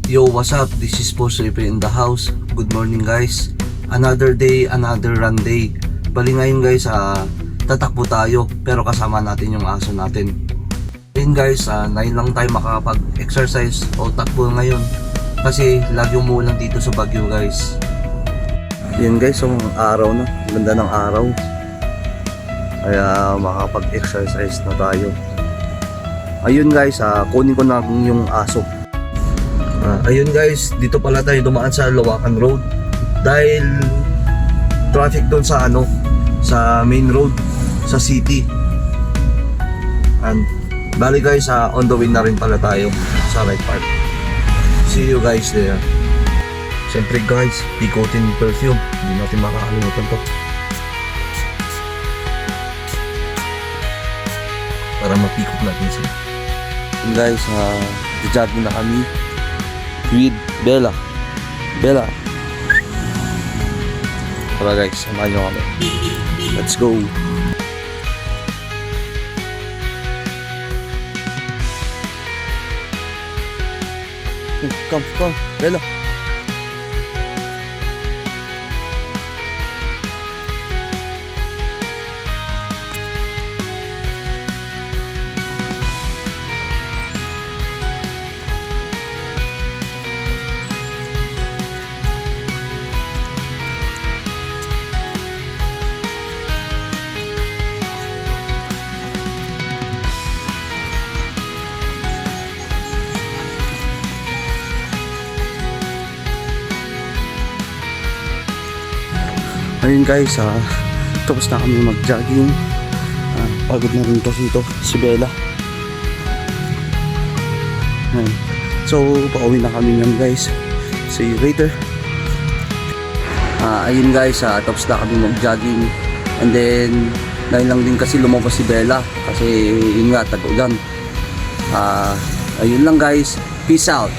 Yo, what's up? This is Boss Ripe in the house. Good morning guys. Another day, another run day. Bali ngayon guys, tatakbo tayo pero kasama natin yung aso natin. Ayun guys, ngayon lang tayo makakapag-exercise o takbo ngayon kasi lagi umuulan dito sa Baguio guys. Yan guys, ang araw na. Ganda ng araw. Kaya makakapag-exercise na tayo. Ayun guys, kunin ko na yung aso. Ayun guys, dito pala tayo dumaan sa Lawakan Road dahil traffic doon sa sa main road sa city. And bali guys, on the way na rin pala tayo sa right part. See you guys there. Siyempre guys, Picotin perfume, hindi natin makakalimutan to para mapikot natin sila. And guys, jogging na kami with Bella. Tara guys, samahan nyo kami. Let's go. Come, Bella. Ayun guys, tapos na kami mag-jogging. Pagod na rin kasi ito, si Bella. So, pauwi na kami ngayon guys. See you later. Ayun guys, tapos na kami mag-jogging. And then, dahil lang din kasi lumabas si Bella. Kasi yun nga, tag-ulan. Ayun lang guys. Peace out.